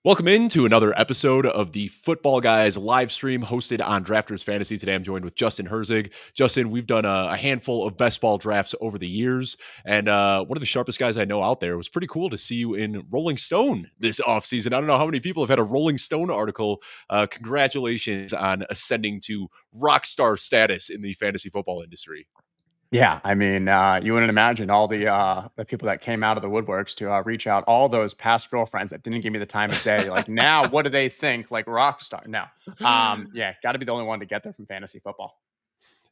Welcome into another episode of the Football Guys live stream hosted on Drafters Fantasy. Today I'm joined with Justin Herzig. Justin, we've done a handful of best ball drafts over the years, and one of the sharpest guys I know out there. It was pretty cool to see you in Rolling Stone this offseason. I don't know how many people have had a Rolling Stone article. Congratulations on ascending to rock star status in the fantasy football industry. Yeah, I mean, you wouldn't imagine all the people that came out of the woodworks to reach out, all those past girlfriends that didn't give me the time of day. Like now, what do they think? Like rock star? No, yeah, got to be the only one to get there from fantasy football.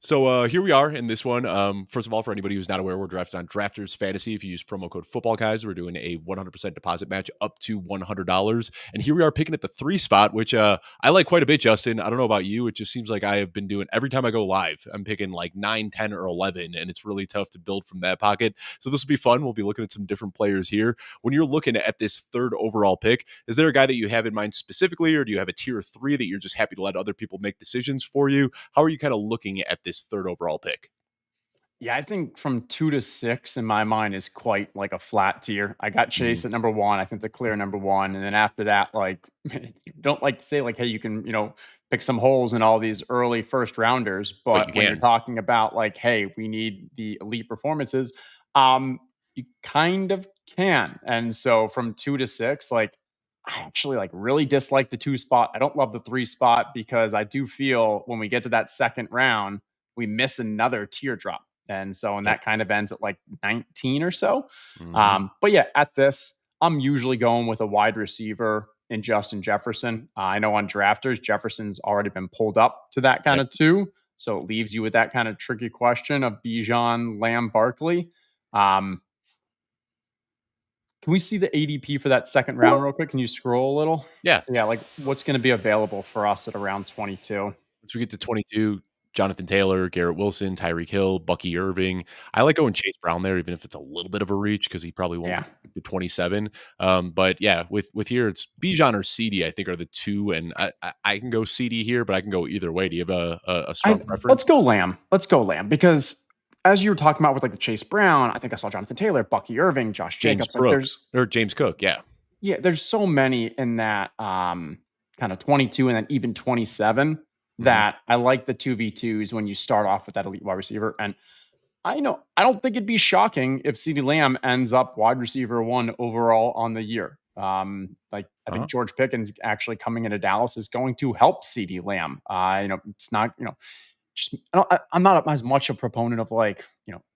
So here we are in this one. First of all, for anybody who's not aware, we're drafted on Drafters Fantasy. If you use promo code Football Guys, we're doing a 100% deposit match up to $100. And here we are picking at the 3 spot, which I like quite a bit, Justin. I don't know about you. It just seems like I have been doing every time I go live. I'm picking like 9, 10, or 11, and it's really tough to build from that pocket. So this will be fun. We'll be looking at some different players here. When you're looking at this 3rd overall pick, is there a guy that you have in mind specifically, or do you have a tier 3 that you're just happy to let other people make decisions for you? How are you kind of looking at this 3rd overall pick? Yeah, I think from 2 to 6 in my mind is quite like a flat tier. I got Chase at number 1. I think the clear number 1, and then after that, like, don't like to say like, hey, you can pick some holes in all these early first rounders, But you but when you're can. talking about like, hey, we need the elite performances, you kind of can. And so from 2 to 6, like, I actually like really dislike the 2 spot. I don't love the 3 spot because I do feel when we get to that second round, we miss another teardrop. And so, and Yep. that kind of ends at like 19 or so. Mhm. But yeah, at this, I'm usually going with a wide receiver in Justin Jefferson. I know on drafters, Jefferson's already been pulled up to that kind Yep. of 2. So it leaves you with that kind of tricky question of Bijan, Lamb, Barkley. Um, can we see the ADP for that second round real quick? Can you scroll a little? Yeah. Yeah, like what's going to be available for us at around 22? Once we get to 22, Jonathan Taylor, Garrett Wilson, Tyreek Hill, Bucky Irving. I like going Chase Brown there, even if it's a little bit of a reach because he probably won't Yeah. get to 27. But yeah, with here it's Bijan or CD. I think are the 2, and I can go CD here, but I can go either way. Do you have a strong Let's preference? go Lamb. Let's go Lamb because as you were talking about with like the Chase Brown, I think I saw Jonathan Taylor, Bucky Irving, Josh James Jacobs. Like Brooks or James Cook. Yeah. there's so many in that kind of 22 and then even 27 Mhm. that I like the 2v2s when you start off with that elite wide receiver. And I don't think it'd be shocking if CeeDee Lamb ends up wide receiver 1 overall on the year. Like I Uh-huh. think George Pickens actually coming into Dallas is going to help CeeDee Lamb. It's not, just I'm not as much a proponent of like,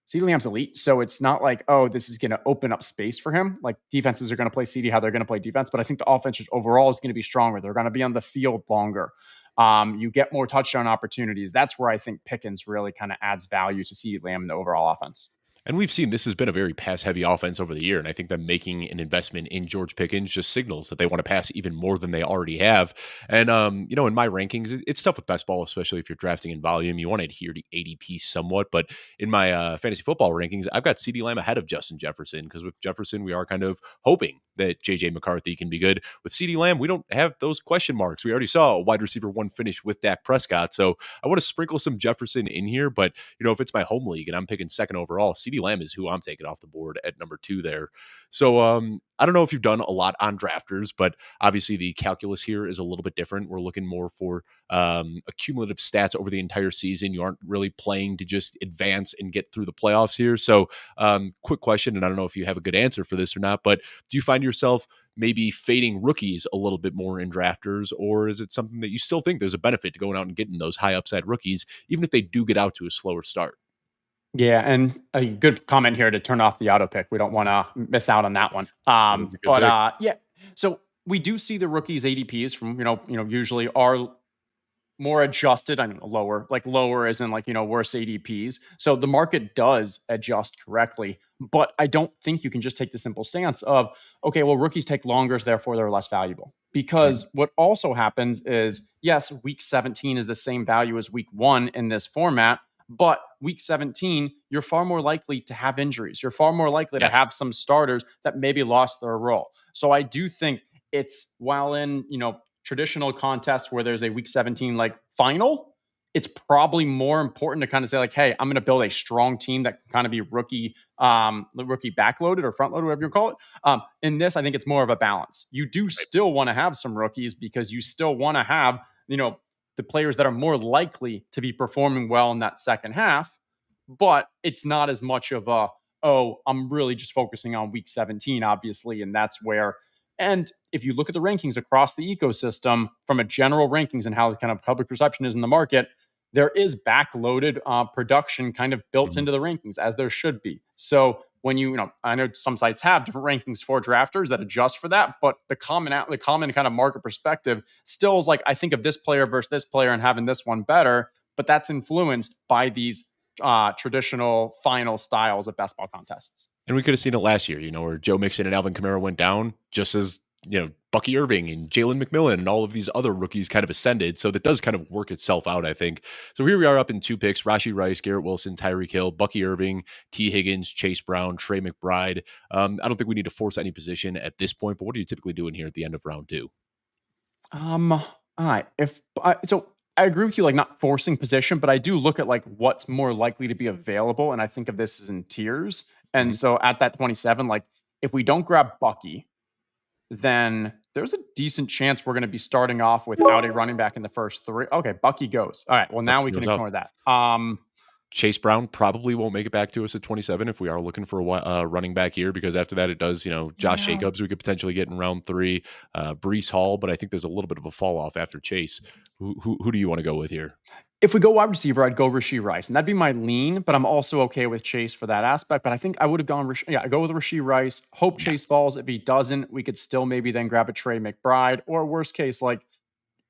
CeeDee Lamb's elite. So it's not like, oh, this is going to open up space for him. Like defenses are going to play CeeDee how they're going to play defense. But I think the offense just overall is going to be stronger. They're going to be on the field longer. You get more touchdown opportunities. That's where I think Pickens really kind of adds value to CeeDee Lamb in the overall offense. And we've seen this has been a very pass heavy offense over the year. And I think them making an investment in George Pickens just signals that they want to pass even more than they already have. And, in my rankings, it's tough with best ball, especially if you're drafting in volume. You want to adhere to ADP somewhat. But in my fantasy football rankings, I've got CD Lamb ahead of Justin Jefferson because with Jefferson, we are kind of hoping that JJ McCarthy can be good. With CD Lamb, we don't have those question marks. We already saw a wide receiver 1 finish with Dak Prescott. So I want to sprinkle some Jefferson in here. But, if it's my home league and I'm picking 2nd overall, CD Lamb is who I'm taking off the board at number 2 there. So I don't know if you've done a lot on drafters, but obviously the calculus here is a little bit different. We're looking more for accumulative stats over the entire season. You aren't really playing to just advance and get through the playoffs here. So quick question, and I don't know if you have a good answer for this or not, but do you find yourself maybe fading rookies a little bit more in drafters, or is it something that you still think there's a benefit to going out and getting those high upside rookies, even if they do get out to a slower start? Yeah, and a good comment here to turn off the auto pick. We don't want to miss out on that one. That is a good pick. Yeah, so we do see the rookies ADPs from usually are more adjusted. I mean, lower as in like worse ADPs. So the market does adjust correctly, but I don't think you can just take the simple stance of okay, well rookies take longer, so therefore they're less valuable. Mhm. Because what also happens is yes, week 17 is the same value as week 1 in this format. But week 17, you're far more likely to have injuries. You're far more likely to Yes. have some starters that maybe lost their role. So I do think it's while in, traditional contests where there's a week 17 like final, it's probably more important to kind of say like, hey, I'm going to build a strong team that can kind of be rookie backloaded or front loaded, whatever you call it. In this, I think it's more of a balance. You do Right. still want to have some rookies because you still want to have, the players that are more likely to be performing well in that second half, but it's not as much of a, oh, I'm really just focusing on week 17, obviously. And that's where, and if you look at the rankings across the ecosystem from a general rankings and how kind of public perception is in the market, there is backloaded production kind of built Mhm. into the rankings as there should be. So when I know some sites have different rankings for drafters that adjust for that, but the common kind of market perspective still is like, I think of this player versus this player and having this one better, but that's influenced by these traditional final styles of best ball contests. And we could have seen it last year, where Joe Mixon and Alvin Kamara went down just as, Bucky Irving and Jalen McMillan and all of these other rookies kind of ascended. So that does kind of work itself out, I think. So here we are up in 2 picks: Rashi Rice, Garrett Wilson, Tyreek Hill, Bucky Irving, T. Higgins, Chase Brown, Trey McBride. I don't think we need to force any position at this point, but what are you typically doing here at the end of round two? All right. If so, I agree with you, like not forcing position, but I do look at like what's more likely to be available, and I think of this as in tiers. And Mhm. so at that 27, like if we don't grab Bucky, then there's a decent chance we're going to be starting off without a running back in the first three. Okay, Bucky goes. All right. Well, now Bucky we can goes off. ignore that. Chase Brown probably won't make it back to us at 27 if we are looking for a running back here, because after that it does, Josh Yeah. Jacobs we could potentially get in round three, Brees Hall, but I think there's a little bit of a fall off after Chase. Who do you want to go with here? If we go wide receiver, I'd go Rasheed Rice, and that'd be my lean. But I'm also okay with Chase for that aspect. But I think I would have gone, yeah, I go with Rasheed Rice. Hope Yeah, Chase falls. If he doesn't, we could still maybe then grab a Trey McBride, or worst case, like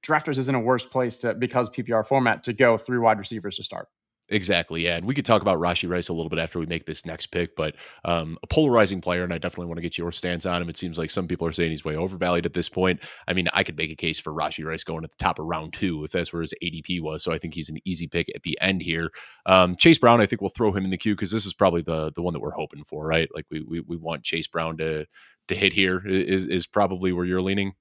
drafters isn't a worse place to because PPR format to go 3 wide receivers to start. exactly. Yeah, and we could talk about Rashi Rice a little bit after we make this next pick, but a polarizing player, and I definitely want to get your stance on him. It seems like some people are saying he's way overvalued at this point. I mean, I could make a case for Rashi Rice going at the top of round two if that's where his ADP was. So I think he's an easy pick at the end here. Chase Brown, I think we'll throw him in the queue because this is probably the one that we're hoping for, right? Like we want Chase Brown to hit here is probably where you're leaning.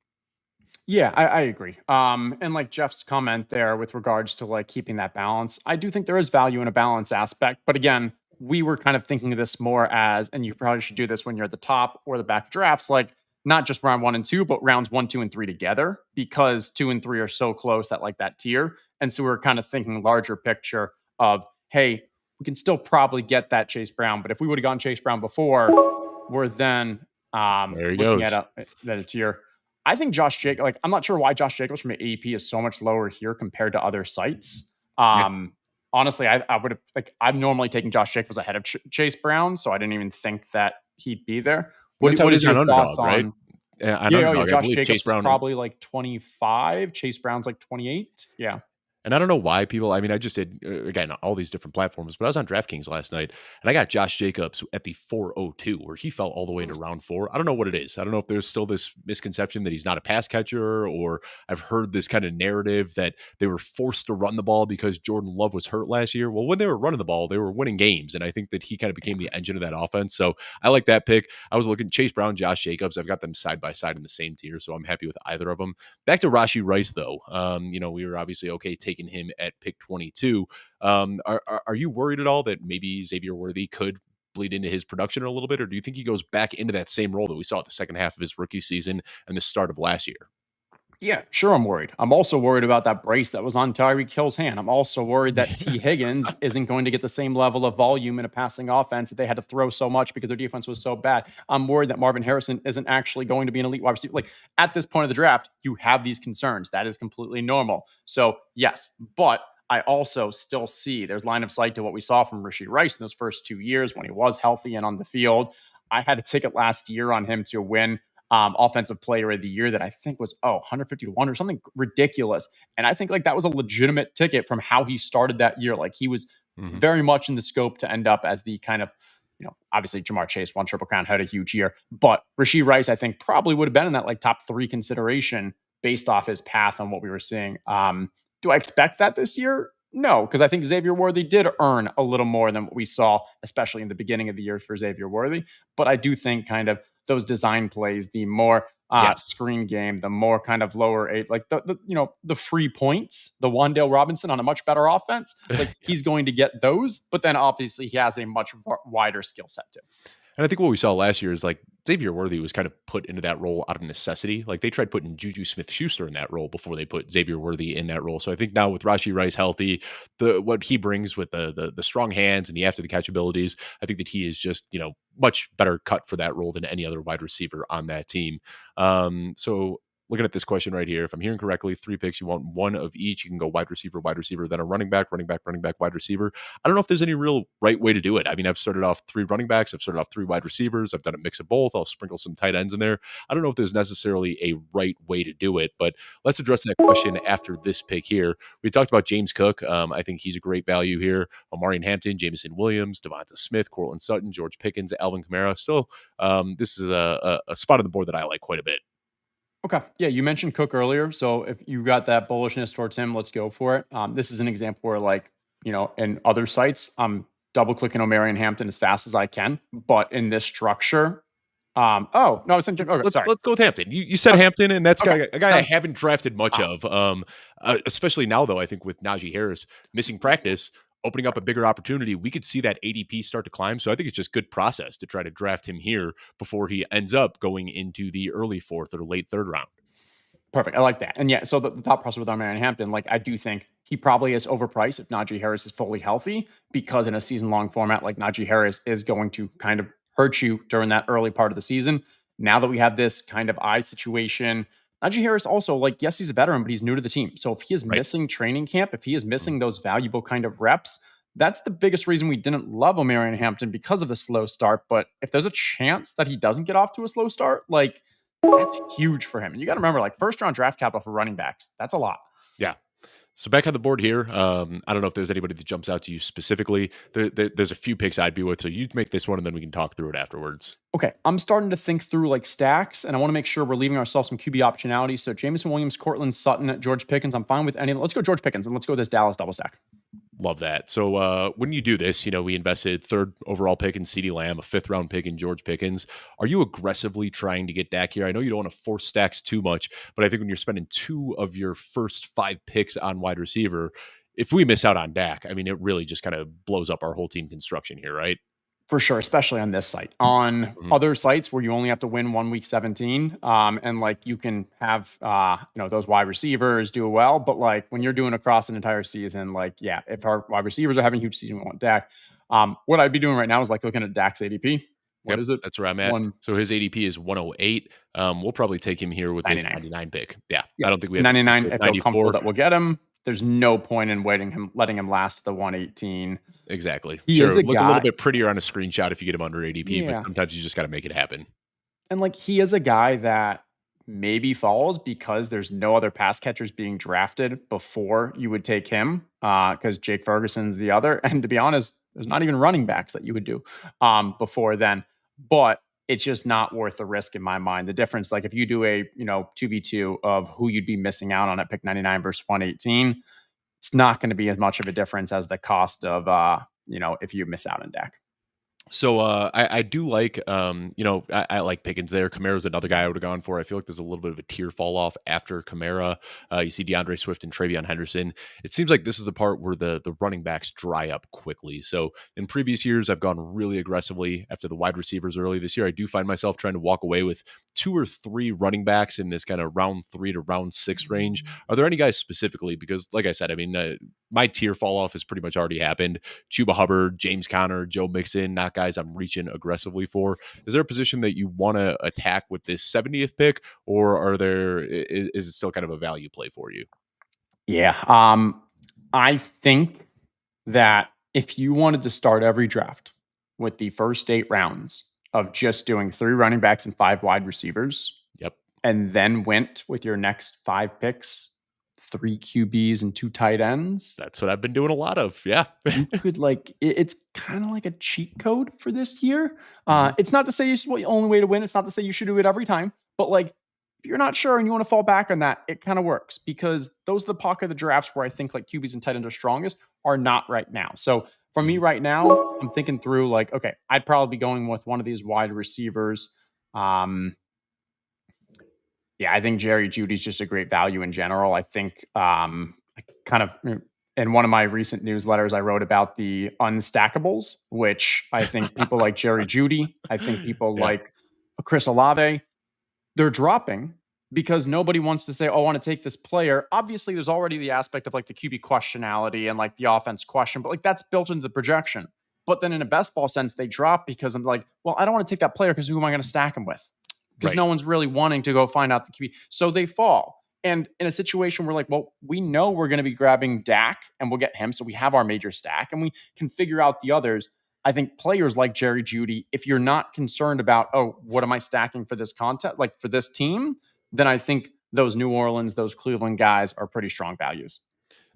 Yeah, I agree. And like Jeff's comment there with regards to like keeping that balance, I do think there is value in a balance aspect. But again, we were kind of thinking of this more as, and you probably should do this when you're at the top or the back of drafts, like not just round 1 and 2, but rounds 1, 2, and 3 together, because 2 and 3 are so close that like that tier. And so we're kind of thinking larger picture of, hey, we can still probably get that Chase Brown, but if we would have gone Chase Brown before, we're then There he looking at goes. a tier. I think Josh Jacobs, like, I'm not sure why Josh Jacobs from AEP is so much lower here compared to other sites. Yeah. Honestly, I would have, like, I'm normally taking Josh Jacobs ahead of Chase Brown, so I didn't even think that he'd be there. And that's how What it is is your on thoughts Underdog, right? on, On yeah, oh yeah, Underdog, I Josh believe Chase Jacobs is Brown. probably like 25, Chase Brown's like 28. Yeah. And I don't know why people, I mean, I just did, again, all these different platforms, but I was on DraftKings last night and I got Josh Jacobs at the 402, where he fell all the way into round four. I don't know what it is. I don't know if there's still this misconception that he's not a pass catcher, or I've heard this kind of narrative that they were forced to run the ball because Jordan Love was hurt last year. Well, when they were running the ball, they were winning games. And I think that he kind of became the engine of that offense. So I like that pick. I was looking Chase Brown, Josh Jacobs. I've got them side by side in the same tier. So I'm happy with either of them. Back to Rashi Rice, though. We were obviously okay taking him at pick 22. Are you worried at all that maybe Xavier Worthy could bleed into his production a little bit, or do you think he goes back into that same role that we saw at the second half of his rookie season and the start of last year? Yeah, sure. I'm worried. I'm also worried about that brace that was on Tyreek Hill's hand. I'm also worried that T. Higgins isn't going to get the same level of volume in a passing offense that they had to throw so much because their defense was so bad. I'm worried that Marvin Harrison isn't actually going to be an elite wide receiver. Like at this point of the draft, you have these concerns. That is completely normal. So, yes, but I also still see there's line of sight to what we saw from Rasheed Rice in those first 2 years when he was healthy and on the field. I had a ticket last year on him to win offensive player of the year that I think was 150 to 1 or something ridiculous. And I think like that was a legitimate ticket from how he started that year. Like he was Mhm. very much in the scope to end up as the kind of, obviously Jamar Chase won Triple Crown, had a huge year, but Rasheed Rice I think probably would have been in that like top 3 consideration based off his path on what we were seeing. Do I expect that this year? No, because I think Xavier Worthy did earn a little more than what we saw, especially in the beginning of the year for Xavier Worthy. But I do think kind of those design plays, the more Yeah. screen game, the more kind of lower eight, like the free points, the Wandale Robinson on a much better offense, like Yeah. he's going to get those, but then obviously he has a much wider skill set too. And I think what we saw last year is like Xavier Worthy was kind of put into that role out of necessity. Like they tried putting Juju Smith Schuster in that role before they put Xavier Worthy in that role. So I think now with Rashi Rice healthy, the what he brings with the strong hands and the after the catch abilities, I think that he is just, much better cut for that role than any other wide receiver on that team. So looking at this question right here, if I'm hearing correctly, 3 picks, you want one of each. You can go wide receiver, then a running back, running back, running back, wide receiver. I don't know if there's any real right way to do it. I mean, I've started off 3 running backs, I've started off 3 wide receivers, I've done a mix of both. I'll sprinkle some tight ends in there. I don't know if there's necessarily a right way to do it, but let's address that question after this pick here. We talked about James Cook. I think he's a great value here. Omarion Hampton, Jameson Williams, Devonta Smith, Cortland Sutton, George Pickens, Alvin Kamara. Still, this is a spot on the board that I like quite a bit. Okay. Yeah, you mentioned Cook earlier. So if you got that bullishness towards him, let's go for it. This is an example where, like, in other sites, I'm double clicking O'Marion Hampton as fast as I can. But in this structure, oh, no, I was thinking, okay, Let's sorry. let's go with Hampton. You said Okay. Hampton, and that's Okay. a guy I Sounds haven't drafted much uh, of. Especially now though, I think with Najee Harris missing practice, opening up a bigger opportunity, we could see that ADP start to climb. So I think it's just good process to try to draft him here before he ends up going into the early fourth or late third round. perfect. I like that. And yeah, so the thought process with O'Marion Hampton, like I do think he probably is overpriced if Najee Harris is fully healthy, because in a season long format, like Najee Harris is going to kind of hurt you during that early part of the season. Now that we have this kind of eye situation, Najee Harris also, like, yes, he's a veteran, but he's new to the team. So if he is Right. missing training camp, if he is Mhm. missing those valuable kind of reps, that's the biggest reason we didn't love O'Marion Hampton, because of the slow start. But if there's a chance that he doesn't get off to a slow start, like, that's huge for him. And you got to remember, like, first round draft capital for running backs, that's a lot. Yeah. So back on the board here, I don't know if there's anybody that jumps out to you specifically. There's a few picks I'd be with, so you make this one, and then we can talk through it afterwards. Okay, I'm starting to think through like stacks, and I want to make sure we're leaving ourselves some QB optionality. So Jameson Williams, Cortland Sutton, George Pickens. I'm fine with any of them. Let's go George Pickens, and let's go this Dallas double stack. Love that. So when you do this, we invested third overall pick in CeeDee Lamb, a fifth round pick in George Pickens. Are you aggressively trying to get Dak here? I know you don't want to force stacks too much, but I think when you're spending 2 of your first 5 picks on wide receiver, if we miss out on Dak, I mean, it really just kind of blows up our whole team construction here, right? For sure, especially on this site. On Mhm. other sites where you only have to win 1 week 17, and like you can have those wide receivers do well, but like when you're doing across an entire season, like yeah, if our wide receivers are having huge season, we want Dak. What I'd be doing right now is like looking at Dak's ADP. What Yep, is it? that's where I'm at. One So his ADP is 108. We'll probably take him here with ninety this nine. 99 pick. Yeah, I Yep. don't think we have to think 99. with I feel comfortable 94. that we'll get him. There's no point in letting him last the 118. Exactly. He is Sure, a look a little guy. bit prettier on a screenshot if you get him under ADP, but Yeah. sometimes you just got to make it happen. And like he is a guy that maybe falls because there's no other pass catchers being drafted before you would take him. Because Jake Ferguson's the other. And to be honest, there's not even running backs that you would do before then. But it's just not worth the risk in my mind. The difference, like if you do a 2v2 of who you'd be missing out on at pick 99 versus 118, it's not going to be as much of a difference as the cost of if you miss out on Dak. So I do like I like Pickens there. Kamara's another guy I would have gone for. I feel like there's a little bit of a tier fall off after Kamara. You see DeAndre Swift and Travion Henderson. It seems like this is the part where the running backs dry up quickly. So in previous years, I've gone really aggressively after the wide receivers early. This year, I do find myself trying to walk away with 2 or 3 running backs in this kind of round 3 to round 6 range. Are there any guys specifically? Because like I said, I mean, my tier fall off has pretty much already happened. Chuba Hubbard, James Conner, Joe Mixon, not guys I'm reaching aggressively for. Is there a position that you want to attack with this 70th pick, or is it still kind of a value play for you? Yeah. I think that if you wanted to start every draft with the first 8 rounds of just doing 3 running backs and 5 wide receivers, Yep. and then went with your next 5 picks, 3 QBs and 2 tight ends, That's what I've been doing a lot of. Yeah. you could like it's kind of like a cheat code for this year. Mhm. It's not to say it's the only way to win. It's not to say you should do it every time, but like if you're not sure and you want to fall back on that, it kind of works because those are the pocket of the drafts where I think like QBs and tight ends are strongest are not right now. So for me Mhm. right now, I'm thinking through like, okay, I'd probably be going with one of these wide receivers. Um, Yeah, I think Jerry Judy's just a great value in general. I think I kind of in one of my recent newsletters, I wrote about the unstackables, which I think people like Jerry Judy, I think people Yeah, like Chris Olave, they're dropping because nobody wants to say, "Oh, I want to take this player." Obviously, there's already the aspect of like the QB questionality and like the offense question, but like that's built into the projection. But then in a best ball sense, they drop because I'm like, well, I don't want to take that player because who am I going to stack him with? Because right. no one's really wanting to go find out the QB. So they fall. And in a situation where like, well, we know we're going to be grabbing Dak and we'll get him. So we have our major stack and we can figure out the others. I think players like Jerry Judy, if you're not concerned about, oh, what am I stacking for this content, like for this team, then I think those New Orleans, those Cleveland guys are pretty strong values.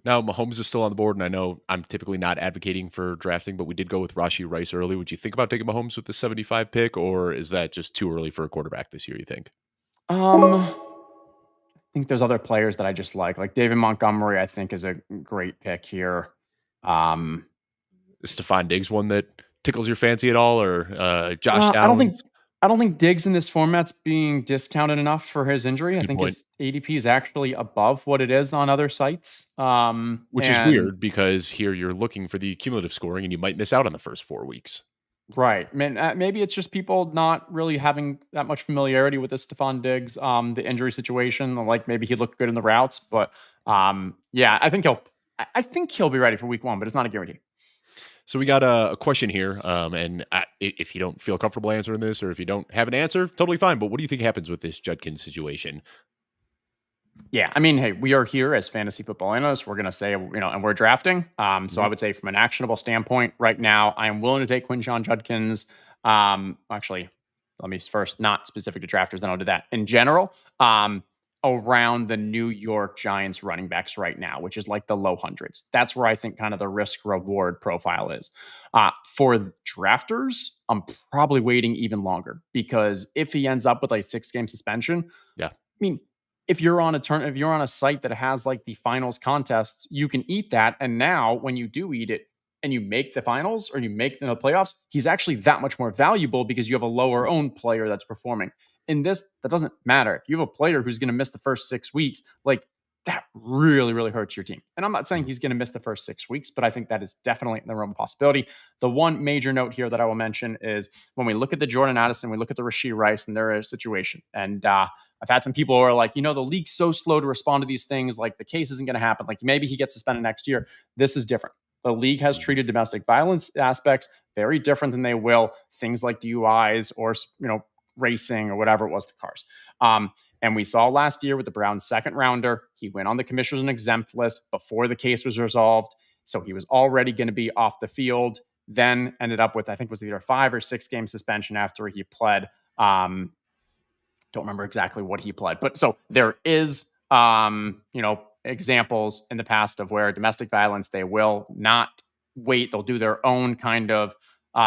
Now, Mahomes is still on the board, and I know I'm typically not advocating for drafting, but we did go with Rashi Rice early. Would you think about taking Mahomes with the 75 pick, or is that just too early for a quarterback this year, you think? I think there's other players that I just like David Montgomery. I think is a great pick here. Um, Is Stephon Diggs one that tickles your fancy at all, or Josh I don't think Downs? I don't think Diggs in this format's being discounted enough for his injury. I Good think point. his ADP is actually above what it is on other sites. Which is And weird because here you're looking for the cumulative scoring, and you might miss out on the first 4 weeks. right, man, maybe it's just people not really having that much familiarity with this Stephon Diggs, the injury situation. Like maybe he looked good in the routes, but yeah, I think he'll be ready for week 1, but it's not a guarantee. So we got a question here, and if you don't feel comfortable answering this, or if you don't have an answer, totally fine. But what do you think happens with this Judkins situation? Yeah, I mean, hey, we are here as fantasy football analysts. We're going to say, and we're drafting. So I Mhm. would say, from an actionable standpoint, right now, I am willing to take Quinshon Judkins. Actually, let me first, not specific to drafters, then I'll do that. In general, around the New York Giants running backs right now, which is like the low hundreds. That's where I think kind of the risk reward profile is. For drafters, I'm probably waiting even longer because if he ends up with a 6 game suspension, Yeah. I mean, if you're on a site that has like the finals contests, you can eat that. And now when you do eat it and you make the finals or you make the playoffs, he's actually that much more valuable because you have a lower owned player that's performing. In this, that doesn't matter. If you have a player who's going to miss the first 6 weeks, like that really, really hurts your team. And I'm not saying Mhm. he's going to miss the first 6 weeks, but I think that is definitely in the realm of possibility. The one major note here that I will mention is when we look at the Jordan Addison, we look at the Rashee Rice and their situation. And I've had some people who are like, the league's so slow to respond to these things. Like the case isn't going to happen. Like maybe he gets suspended next year. This is different. The league has Mhm. treated domestic violence aspects very different than they will things like DUIs or racing or whatever it was, the cars. And we saw last year with the Browns' second rounder, he went on the commissioner's exempt list before the case was resolved. So he was already going to be off the field. Then ended up with, I think, it was either a 5 or 6 game suspension after he pled. Don't remember exactly what he pled, but so there is, examples in the past of where domestic violence, they will not wait. They'll do their own kind of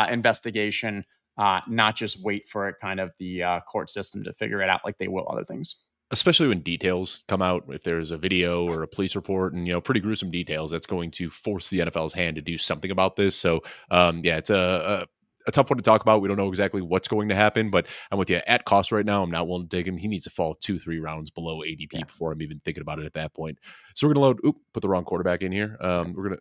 investigation, not just wait for it kind of the court system to figure it out like they will other things. Especially when details come out, if there's a video or a police report, and pretty gruesome details, that's going to force the NFL's hand to do something about this. So, yeah, it's a tough one to talk about. We don't know exactly what's going to happen, but I'm with you. At cost right now, I'm not willing to take him. He needs to fall 2, 3 rounds below ADP Yeah. before I'm even thinking about it at that point. So we're gonna put the wrong quarterback in here. Okay. We're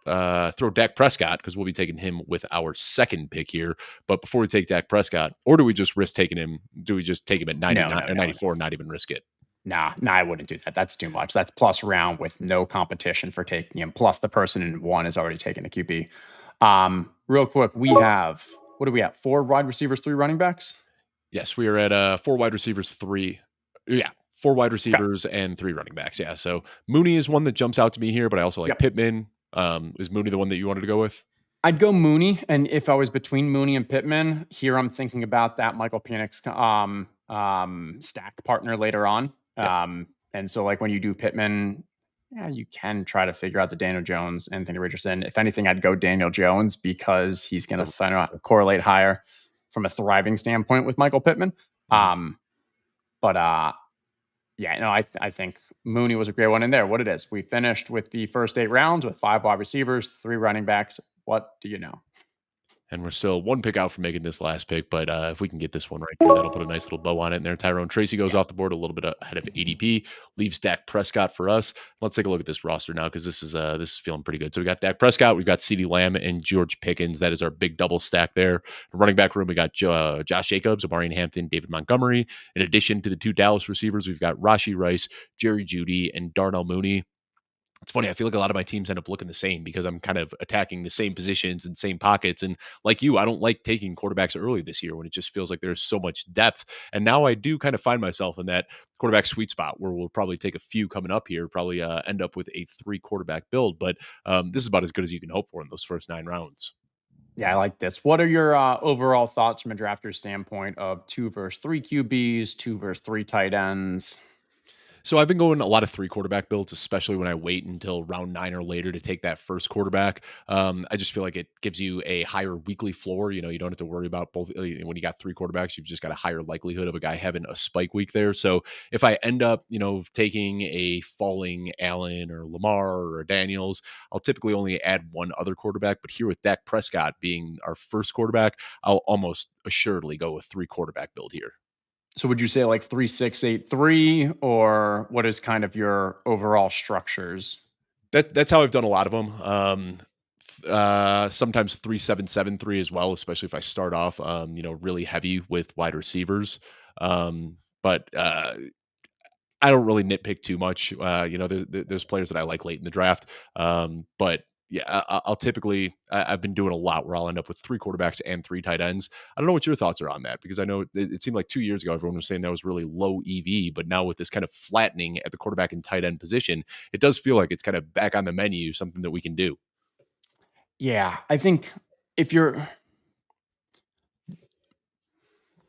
gonna throw Dak Prescott because we'll be taking him with our second pick here. But before we take Dak Prescott, or do we just risk taking him? Do we just take him at No, 99 no, or no, no. 94 and not even risk it? Nah, I wouldn't do that. That's too much. That's plus round with no competition for taking him. Plus the person in one is already taken a QB. Real quick, we have what do we have? 4 wide receivers, 3 running backs. Yes, we are at 4 wide receivers, three. Yeah, 4 wide Okay. receivers and 3 running backs. Yeah. So Mooney is one that jumps out to me here, but I also like Yep. Pittman. Is Mooney the one that you wanted to go with? I'd go Mooney, and if I was between Mooney and Pittman, here I'm thinking about that Michael Penix stack partner later on. Yeah. And so like when you do Pittman, yeah, you can try to figure out the Daniel Jones, Anthony Richardson. If anything, I'd go Daniel Jones because he's going The, to correlate higher from a thriving standpoint with Michael Pittman. mhm. Um, but yeah, no, I think Mooney was a great one in there. What it is, we finished with the first 8 rounds with 5 wide receivers, 3 running backs. What do you know? And we're still one pick out from making this last pick, but if we can get this one right here, that'll put a nice little bow on it. And there, Tyrone Tracy goes Yeah. off the board a little bit ahead of ADP, leaves Dak Prescott for us. Let's take a look at this roster now because this is feeling pretty good. So we got Dak Prescott, we've got CeeDee Lamb, and George Pickens. That is our big double stack there. Running back room, we got Josh Jacobs, Amari Hampton, David Montgomery. In addition to the two Dallas receivers, we've got Rashi Rice, Jerry Jeudy, and Darnell Mooney. It's funny. I feel like a lot of my teams end up looking the same because I'm kind of attacking the same positions and same pockets. And like you, I don't like taking quarterbacks early this year when it just feels like there's so much depth. And now I do kind of find myself in that quarterback sweet spot where we'll probably take a few coming up here, probably end up with a three quarterback build. But this is about as good as you can hope for in those first 9 rounds. Yeah, I like this. What are your overall thoughts from a drafter standpoint of two versus three QBs, two versus three tight ends? So I've been going a lot of three quarterback builds, especially when I wait until round 9 or later to take that first quarterback. I just feel like it gives you a higher weekly floor. You don't have to worry about both. When you got three quarterbacks, you've just got a higher likelihood of a guy having a spike week there. So if I end up, taking a falling Allen or Lamar or a Daniels, I'll typically only add one other quarterback. But here with Dak Prescott being our first quarterback, I'll almost assuredly go with three quarterback build here. So would you say like 3-6-8-3, or what is kind of your overall structures? That's how I've done a lot of them. Sometimes 3-7-7-3 as well, especially if I start off, really heavy with wide receivers. But I don't really nitpick too much. There's players that I like late in the draft. But yeah, I'll typically, I've been doing a lot where I'll end up with three quarterbacks and three tight ends. I don't know what your thoughts are on that because I know it seemed like 2 years ago everyone was saying that was really low EV, but now with this kind of flattening at the quarterback and tight end position, it does feel like it's kind of back on the menu, something that we can do. Yeah, if you're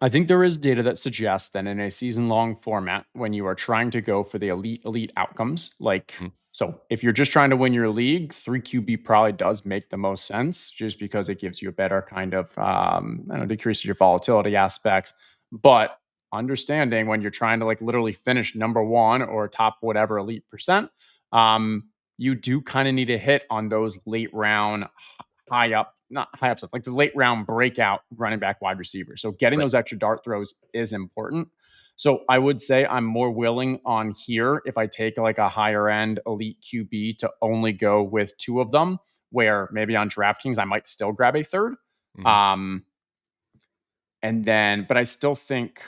I think there is data that suggests that in a season long format, when you are trying to go for the elite outcomes, Mhm. so if you're just trying to win your league, 3 QB probably does make the most sense just because it gives you a better kind of, I don't know, decreases your volatility aspects. But understanding when you're trying to like literally finish number one or top whatever elite percent, you do kind of need to hit on those late round high up, not high upside, like the late round breakout running back wide receiver. So getting Right. those extra dart throws is important. So I would say I'm more willing on here if I take like a higher end elite QB to only go with two of them, where maybe on DraftKings I might still grab a third. Mhm. Um, and then, but I still think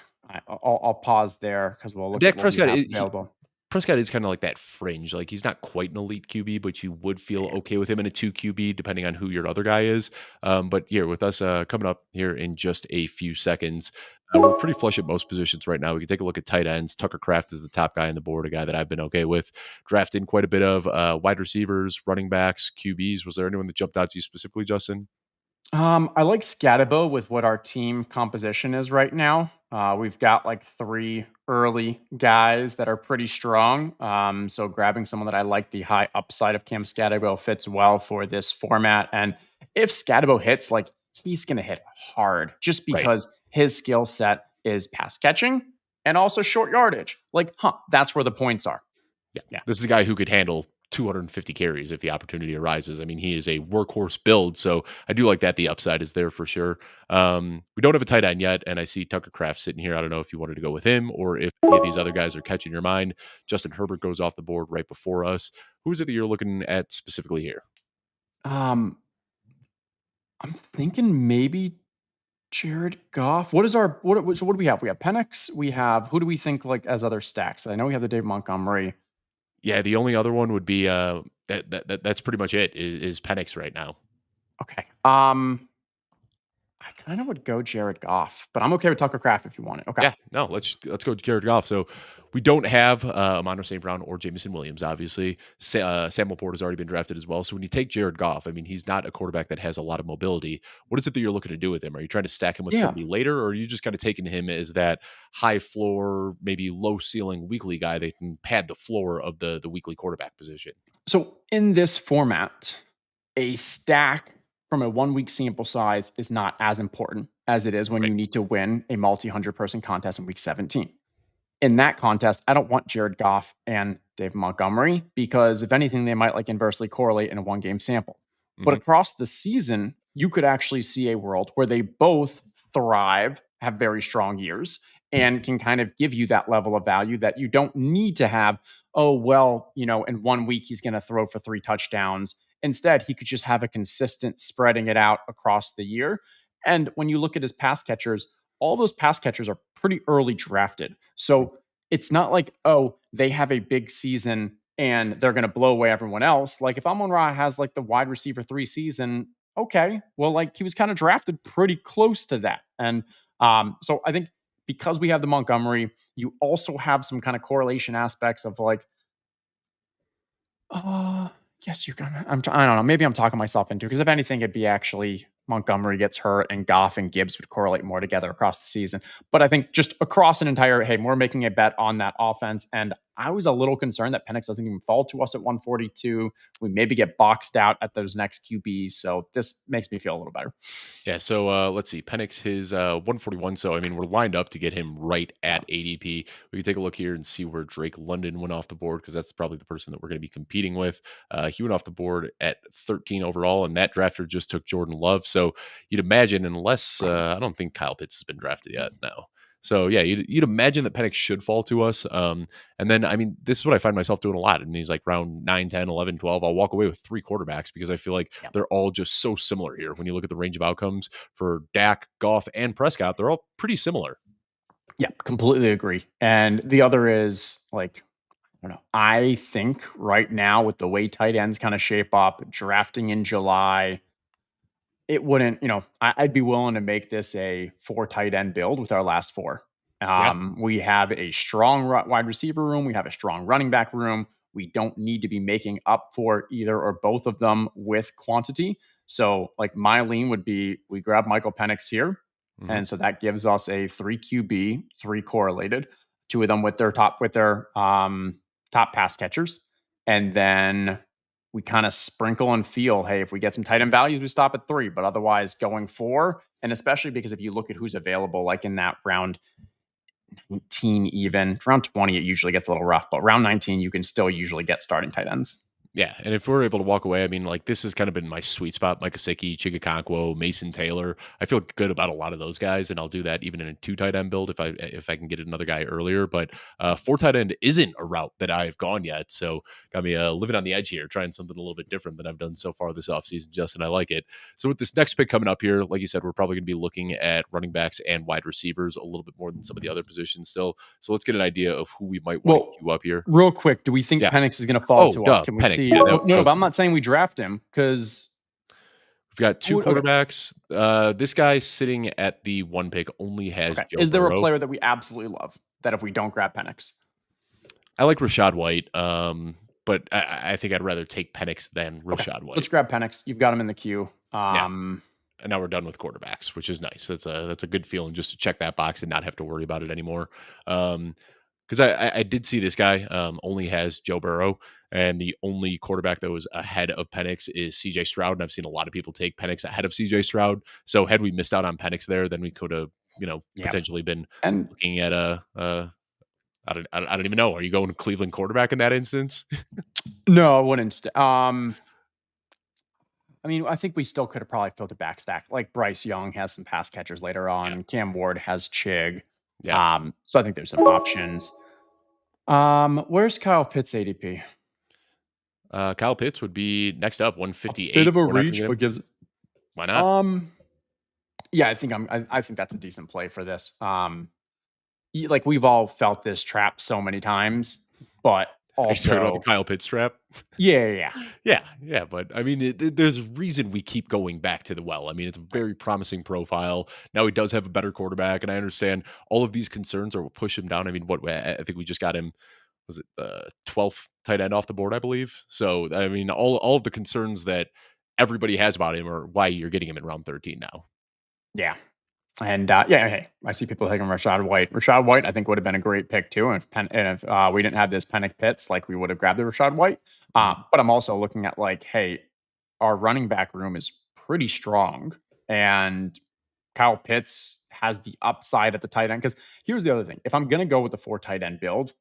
I'll pause there because we'll look at Dak what we Prescott, have available. Prescott is kinda like that fringe, like, he's not quite an elite QB, but you would feel Yeah. okay with him in a 2 QB depending on who your other guy is. But here, with us, coming up here in just a few seconds, we're pretty flush at most positions right now. We can take a look at tight ends. Tucker Kraft is the top guy on the board, a guy that I've been okay with. Drafting quite a bit of, wide receivers, running backs, QBs. Was there anyone that jumped out to you specifically, Justin? I like Scatabo with what our team composition is right now. We've got like three early guys that are pretty strong. So grabbing someone that I like the high upside of Cam Scatabo fits well for this format. And if Scatabo hits, like he's going to hit hard just Right. because his skill set is pass catching and also short yardage. Like, that's where the points are. Yeah. Yeah. This is a guy who could handle 250 carries if the opportunity arises. I mean, he is a workhorse build, so I do like that. The upside is there for sure. We don't have a tight end yet, and I see Tucker Kraft sitting here. I don't know if you wanted to go with him or if any of these other guys are catching your mind. Justin Herbert goes off the board right before us. Who is it that you're looking at specifically here? Um, I'm thinking maybe Jared Goff. What is our so what do we have? We have Penix. We have who do we think like as other stacks? I know we have the Dave Montgomery. Yeah, the only other one would be that's pretty much it. Is Penix right now? Okay. I kind of would go Jared Goff, but I'm okay with Tucker Craft if you want it. Okay. Yeah, no, let's go Jared Goff. So we don't have Amon St. Brown or Jamison Williams, obviously. Sam Laporte has already been drafted as well. So when you take Jared Goff, I mean, he's not a quarterback that has a lot of mobility. What is it that you're looking to do with him? Are you trying to stack him with Yeah. somebody later, or are you just kind of taking him as that high floor, maybe low ceiling weekly guy that can pad the floor of the weekly quarterback position? So in this format, a stack from a 1 week sample size is not as important as it is when Right. you need to win a multi 100 person contest in week 17. In that contest, I don't want Jared Goff and Dave Montgomery because if anything, they might like inversely correlate in a 1 game sample. But Hmm. across the season, you could actually see a world where they both thrive, have very strong years, and can kind of give you that level of value that you don't need to have. Oh, well, in 1 week, he's going to throw for 3 touchdowns. Instead, he could just have a consistent spreading it out across the year. And when you look at his pass catchers, all those pass catchers are pretty early drafted. So it's not like, oh, they have a big season and they're going to blow away everyone else. Like if Amon Ra has like the wide receiver 3 season, okay, well, like he was kind of drafted pretty close to that. And so I think because we have the Montgomery, you also have some kind of correlation aspects of like, uh, yes, you're gonna. I don't know. Maybe I'm talking myself into because if anything, it'd be actually Montgomery gets hurt and Goff and Gibbs would correlate more together across the season. But I think just across an entire, hey, we're making a bet on that offense. And I was a little concerned that Penix doesn't even fall to us at 142. We maybe get boxed out at those next QBs. So this makes me feel a little better. Yeah, so let's see. Penix his 141. So I mean, we're lined up to get him right Yeah. at ADP. We can take a look here and see where Drake London went off the board because that's probably the person that we're going to be competing with. He went off the board at 13 overall, and that drafter just took Jordan Love. So you'd imagine, unless I don't think Kyle Pitts has been drafted yet. No. So yeah, you'd imagine that Penix should fall to us. And then, I mean, this is what I find myself doing a lot in these like round 9, 10, 11, 12. I'll walk away with 3 quarterbacks because I feel like Yeah. they're all just so similar here. When you look at the range of outcomes for Dak, Goff, and Prescott, they're all pretty similar. Yeah, completely agree. And the other is like, I don't know. I think right now with the way tight ends kind of shape up, drafting in July, it wouldn't, I'd be willing to make this a 4 tight end build with our last four. Yeah. We have a strong wide receiver room. We have a strong running back room. We don't need to be making up for either or both of them with quantity. So, like, my lean would be we grab Michael Penix here. Hmm. And so that gives us a 3 QB, three correlated, two of them with their top pass catchers. And then we kind of sprinkle and feel, hey, if we get some tight end values, we stop at 3, but otherwise going 4. And especially because if you look at who's available, like in that round 19, even round 20, it usually gets a little rough, but round 19, you can still usually get starting tight ends. Yeah, and if we're able to walk away, I mean, like this has kind of been my sweet spot. Mike Gesicki, Chigakonkwo, Mason Taylor. I feel good about a lot of those guys, and I'll do that even in a 2 tight end build if I can get another guy earlier. But 4 tight end isn't a route that I've gone yet, so got me living on the edge here, trying something a little bit different than I've done so far this offseason, Justin. I like it. So with this next pick coming up here, like you said, we're probably going to be looking at running backs and wide receivers a little bit more than some of the other positions still. So let's get an idea of who we might want to Well, queue up here. real quick, do we think Yeah. Penix is going to fall Oh, to us? duh, Can we Penix. see? Yeah, Oh, no, that no, was but I'm not saying we draft him because. We've got 2 Okay. quarterbacks. This guy sitting at the 1 pick only has Okay. Joe Is there a Burrow. player that we absolutely love that if we don't grab Penix? I like Rashad White, but I think I'd rather take Penix than Okay. Rashad Let's White. grab Penix. You've got him in the queue. Yeah, and now we're done with quarterbacks, which is nice. That's a good feeling just to check that box and not have to worry about it anymore. Because I did see this guy only has Joe Burrow, and the only quarterback that was ahead of Penix is CJ Stroud, and I've seen a lot of people take Penix ahead of CJ Stroud. So had we missed out on Penix there, then we could have Yeah. potentially been And looking at I don't even know. Are you going Cleveland quarterback in that instance? no, I wouldn't. I mean, I think we still could have probably filled a back stack. Like Bryce Young has some pass catchers later Yeah, on. Cam Ward has Chig. yeah. So I think there's some options. Where's Kyle Pitts ADP? Kyle Pitts would be next up, A bit 158. of a We're not going to reach, get but him. gives. Why not? Yeah, I think that's a decent play for this. Like we've all felt this trap so many times, but Are you talking about the also, Kyle Pitts trap? yeah. Yeah, yeah, but I mean, there's a reason we keep going back to the well. I mean, it's a Right. very promising profile. Now he does have a better quarterback, and I understand all of these concerns are what push him down. I mean, what I think we just got him, was it the 12th tight end off the board, I believe. So I mean, all of the concerns that everybody has about him are why you're getting him in round 13 now. Yeah. And yeah, hey, I see people taking Rashad White. Rashad White, I think, would have been a great pick too. And if we didn't have this Panic Pitts, like we would have grabbed the Rashad White. Mhm. But I'm also looking at like, hey, our running back room is pretty strong, and Kyle Pitts has the upside at the tight end. Because here's the other thing: if I'm gonna go with the 4 tight end build,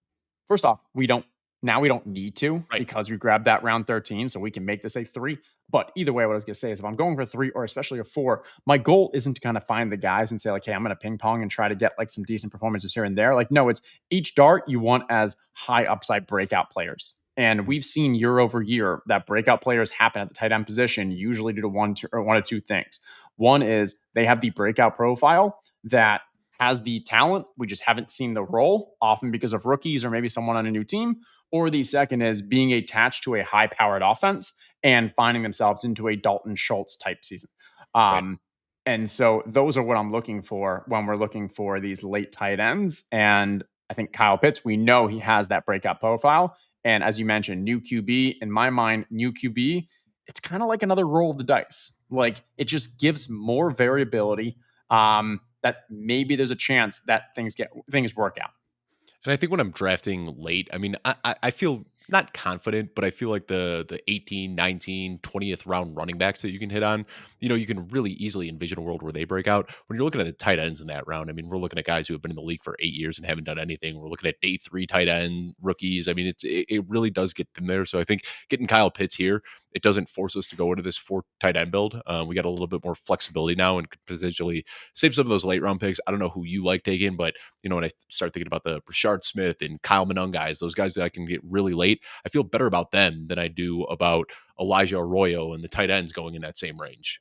first off, we don't. Now we don't need to Right. because we grabbed that round 13, so we can make this a 3. But either way, what I was gonna say is if I'm going for 3 or especially a 4, my goal isn't to kind of find the guys and say, like, hey, I'm gonna ping pong and try to get like some decent performances here and there. Like, no, it's each dart you want as high upside breakout players. And Mhm. we've seen year over year that breakout players happen at the tight end position, usually due to one of two things. One is they have the breakout profile that has the talent. We just haven't seen the role, often because of rookies or maybe someone on a new team. Or the second is being attached to a high powered offense and finding themselves into a Dalton Schultz type season. Right. Um, and so those are what I'm looking for when we're looking for these late tight ends. And I think Kyle Pitts, we know he has that breakout profile. And as you mentioned, new QB, in my mind, new QB, it's kind of like another roll of the dice. Like it just gives more variability. That maybe there's a chance that things work out. And I think when I'm drafting late, I mean, I feel not confident, but I feel like the 18, 19, 20th round running backs that you can hit on, you can really easily envision a world where they break out. When you're looking at the tight ends in that round, I mean, we're looking at guys who have been in the league for 8 years and haven't done anything. We're looking at day three tight end rookies. I mean, it really does get them there. So I think getting Kyle Pitts here, it doesn't force us to go into this four tight end build. We got a little bit more flexibility now and could potentially save some of those late round picks. I don't know who you like taking, but when I start thinking about the Brashard Smith and Kyle Manung guys, those guys that I can get really late, I feel better about them than I do about Elijah Arroyo and the tight ends going in that same range.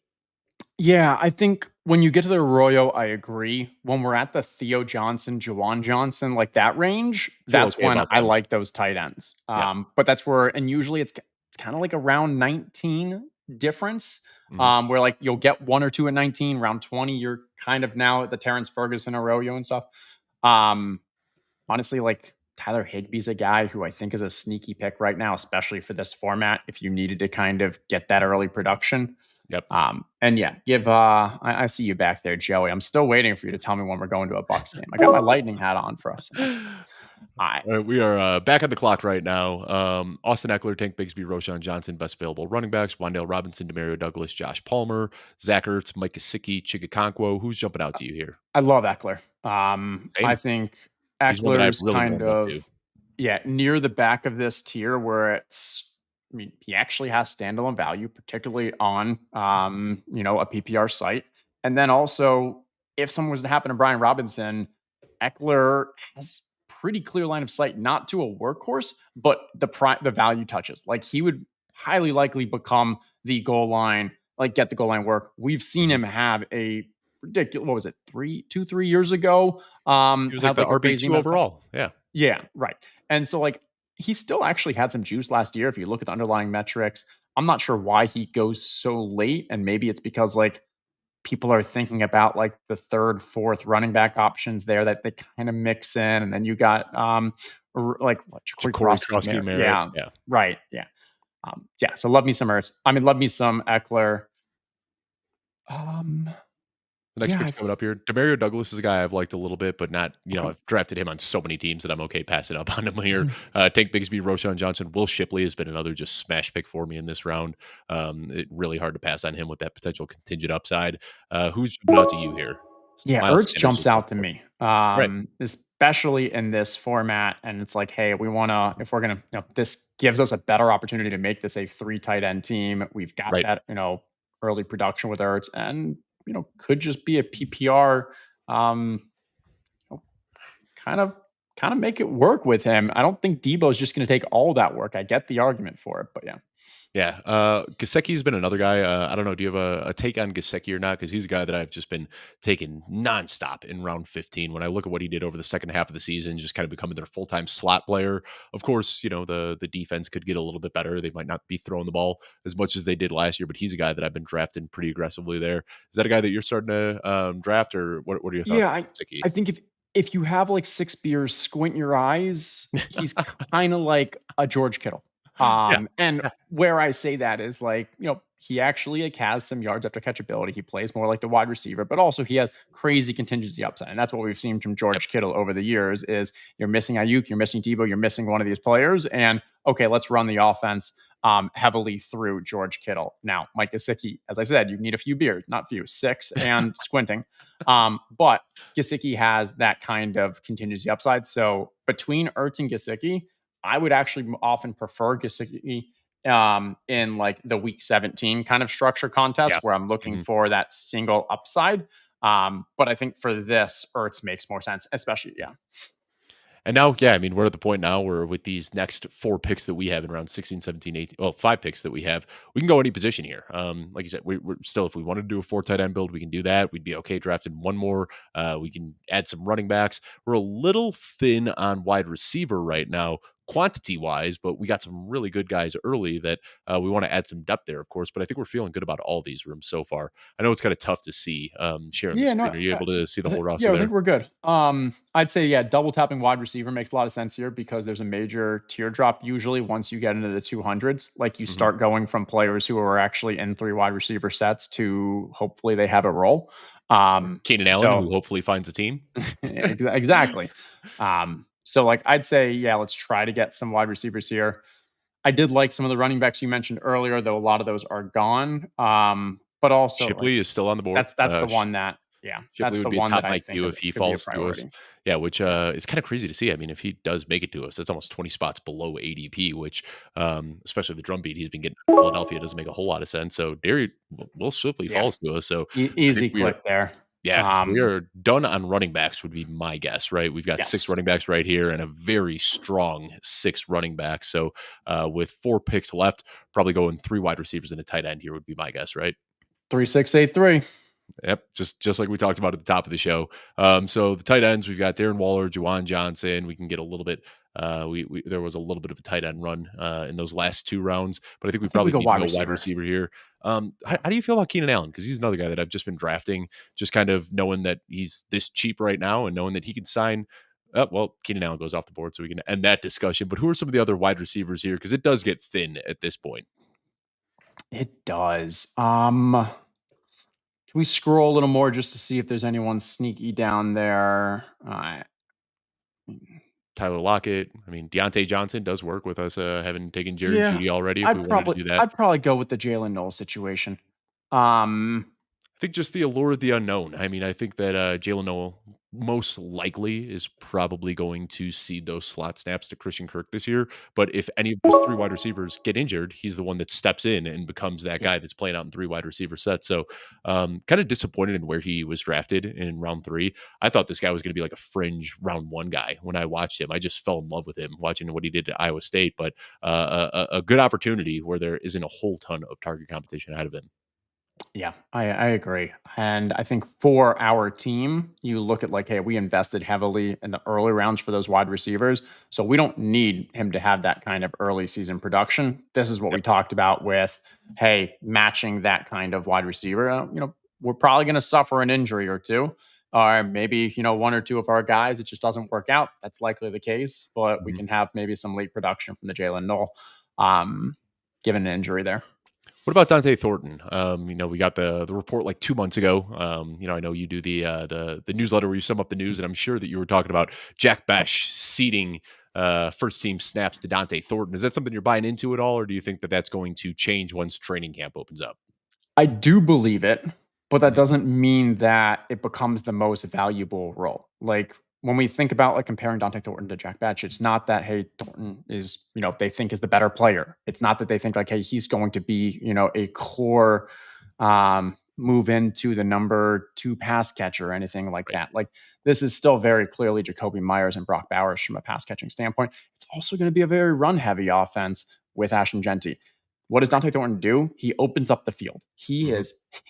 Yeah, I think when you get to the Arroyo, I agree. When we're at the Theo Johnson, Jawan Johnson, like that range, Feel that's okay when about I them. like those tight ends. Yeah. But that's where, and usually it's kind of like around 19 difference, Mhm. where like you'll get one or two at 19, round 20, you're kind of now at the Terrence Ferguson, Arroyo, and stuff. Um, Honestly, like Tyler Higby's a guy who I think is a sneaky pick right now, especially for this format. If you needed to kind of get that early production, Yep. and yeah, I see you back there, Joey. I'm still waiting for you to tell me when we're going to a Bucks game. I got my lightning hat on for us tonight. I All right, we are back on the clock right now. Austin Eckler, Tank Bigsby, Roshan Johnson, best available running backs. Wandale Robinson, Demario Douglas, Josh Palmer, Zach Ertz, Mike Gesicki, Chigakonkwo. Who's jumping out to you here? I love Eckler. I Same. think He's one that I've Eckler's really kind warmed up of to. yeah, near the back of this tier where it's I mean, he actually has standalone value, particularly on a PPR site. And then also, if someone was to happen to Brian Robinson, Eckler has pretty clear line of sight, not to a workhorse, but the value touches. Like he would highly likely become the goal line, like get the goal line work. We've seen Mhm. him have a ridiculous, what was it, 3 years ago? He was like Had the like a crazy RB2 amount of time. overall. Yeah. Yeah, right. And so like he still actually had some juice last year if you look at the underlying metrics. I'm not sure why he goes so late, and maybe it's because like people are thinking about like the third, fourth running back options there that they kind of mix in, and then you got like what Ja'Cory Ja'Cory Crossky, Krosky Merritt. yeah, Yeah. right, yeah, yeah. So love me some Ertz. I mean, love me some Eckler. Um, The next yeah, pick's coming up here. Demario Douglas is a guy I've liked a little bit, but not, okay. I've drafted him on so many teams that I'm okay passing up on him here. Tank Bigsby, Roshan Johnson, Will Shipley has been another just smash pick for me in this round. It really hard to pass on him with that potential contingent upside. Who's jumping out to you here? Yeah, Miles Ertz Sanders jumps is out to jumping out. me, Right, especially in this format. And it's like, hey, we want to, if we're going to, this gives us a better opportunity to make this a three tight end team. We've got right. that, early production with Ertz and, could just be a PPR, um, you know, kind of, kind of make it work with him. I don't think Debo is just going to take all that work. I get the argument for it, but yeah. Yeah, Gesicki's been another guy. I don't know. Do you have a take on Gesicki or not? Because he's a guy that I've just been taking nonstop in round 15. When I look at what he did over the second half of the season, just kind of becoming their full time slot player. Of course, the defense could get a little bit better. They might not be throwing the ball as much as they did last year, but he's a guy that I've been drafting pretty aggressively there. Is that a guy that you're starting to draft, or what are your thoughts Yeah, on Gesicki? I think if you have like 6 beers, squint your eyes, he's kinda like a George Kittle. Yeah, And yeah, where I say that is like, he actually like has some yards after catch ability. He plays more like the wide receiver, but also he has crazy contingency upside. And that's what we've seen from yep, George Kittle over the years is you're missing Ayuk, you're missing Debo, you're missing one of these players. And okay, let's run the offense heavily through George Kittle. Now, Mike Gesicki, as I said, you need a few beers, not few, 6 and squinting. But Gesicki has that kind of contingency upside. So between Ertz and Gesicki, I would actually often prefer Gesicki in like the week 17 kind of structure Yeah. contest where I'm looking Mhm. for that single upside. But I think for this, Ertz makes more sense, especially, yeah. And now, yeah, I mean, we're at the point now where with these next 4 picks that we have in round 16, 17, 18, well, 5 picks that we have, we can go any position here. Like you said, we're still, if we wanted to do a 4 tight end build, we can do that. We'd be okay drafting one more. We can add some running backs. We're a little thin on wide receiver right now, quantity wise, but we got some really good guys early that we want to add some depth there, of course. But I think we're feeling good about all these rooms so far. I know it's kind of tough to see sharing the Yeah, no, screen. Are you able to see the whole roster yeah, I think there? we're good. I'd say yeah, double tapping wide receiver makes a lot of sense here because there's a major teardrop usually once you get into the 200s. Like you Mhm. start going from players who are actually in 3 wide receiver sets to hopefully they have a role. Keenan Allen, So who hopefully finds a team. exactly. So like I'd say yeah, let's try to get some wide receivers here. I did like some of the running backs you mentioned earlier, though a lot of those are gone. But also like Shipley is still on the board. that's the one that yeah, Shipley that's would the be a one top that I think IQ is if he gonna be a falls to us. priority. Yeah, which, Yeah. is kinda crazy to see. I mean, if he does make it to us, that's almost 20 spots below ADP, which, especially the drum beat he's been getting in Philadelphia doesn't make a whole lot of sense. So, Derry Will Shipley Yeah. falls to us. So, I think Easy we are click there. yeah, so we are done on running backs would be my guess, right? We've got 6 Yes. running backs right here and a very strong 6 running backs. So, with 4 picks left, probably going 3 wide receivers and a tight end here would be my guess, right? 3683. Yep, just like we talked about at the top of the show. So the tight ends, we've got Darren Waller, Juwan Johnson. We can get a little bit. We there was a little bit of a tight end run in those last 2 rounds, but I think I we think we probably go need to wide go wide receiver. receiver here. How do you feel about Keenan Allen? Because he's another guy that I've just been drafting, just kind of knowing that he's this cheap right now and knowing that he can sign. Well, Keenan Allen goes off the board, so we can end that discussion. But who are some of the other wide receivers here? Because it does get thin at this point. It does. Can we scroll a little more just to see if there's anyone sneaky down there? Tyler Lockett. I mean, Deontay Johnson does work with us, having taken Jerry Yeah, Judy already if we wanted to do that. I'd probably go with the Jalen Noel situation. Um, I think just the allure of the unknown. I mean, I think that Jalen Noel most likely is probably going to cede those slot snaps to Christian Kirk this year. But if any of those 3 wide receivers get injured, he's the one that steps in and becomes that yeah, guy that's playing out in 3 wide receiver sets. So, kind of disappointed in where he was drafted in round 3. I thought this guy was going to be like a fringe round 1 guy when I watched him. I just fell in love with him watching what he did at Iowa State. But a good opportunity where there isn't a whole ton of target competition ahead of him. yeah, I agree. And I think for our team, you look at like, hey, we invested heavily in the early rounds for those wide receivers. So we don't need him to have that kind of early season production. This is what we Yep. talked about with, hey, matching that kind of wide receiver. We're probably going to suffer an injury or two. Or maybe, one or two of our guys, it just doesn't work out. That's likely the case, but we Mhm. can have maybe some late production from the Jalen Knoll, um, given an injury there. What about Dante Thornton? We got the report like 2 months ago. I know you do the newsletter where you sum up the news, and I'm sure that you were talking about Jack Besh ceding first team snaps to Dante Thornton. Is that something you're buying into at all, or do you think that that's going to change once training camp opens up? I do believe it, but that Mhm. doesn't mean that it becomes the most valuable role. Like when we think about like comparing Dante Thornton to Jack Batch, it's not that hey Thornton is they think is the better player. It's not that they think like hey he's going to be a core move into the number 2 pass catcher or anything like Right. that. Like this is still very clearly Jacoby Myers and Brock Bowers from a pass catching standpoint. It's also going to be a very run heavy offense with Ashton Genty. What does Dante Thornton do? He opens up the field. Mhm.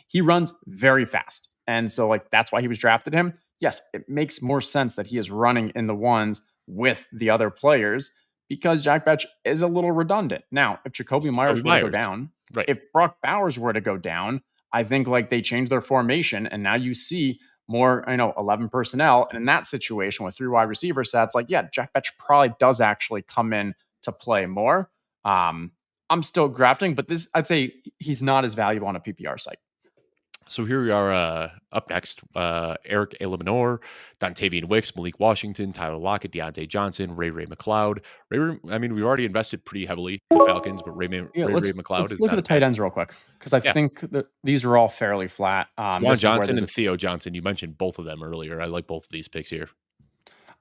He runs very fast. And so like that's why he was drafted him. Yes, it makes more sense that he is running in the ones with the other players because Jack Betch is a little redundant. Now, if Jacoby Kobe Myers were to go Myers. down, Right. if Brock Bowers were to go down, I think like they change their formation and now you see more, 11 personnel. And in that situation with 3 wide receiver sets, like, yeah, Jack Betch probably does actually come in to play more. Um, I'm still grafting, but this I'd say he's not as valuable on a PPR site. So here we are up next. Eric Eliminor, Dontavian Wicks, Malik Washington, Tyler Lockett, Deontay Johnson, Ray McLeod. I mean, we've already invested pretty heavily in the Falcons, but Yeah, Ray McLeod let's is look at not the a bad. tight ends real quick because I Yeah. think that these are all fairly flat. Juwan This is where Johnson there's and Theo Johnson. You mentioned both of them earlier. I like both of these picks here.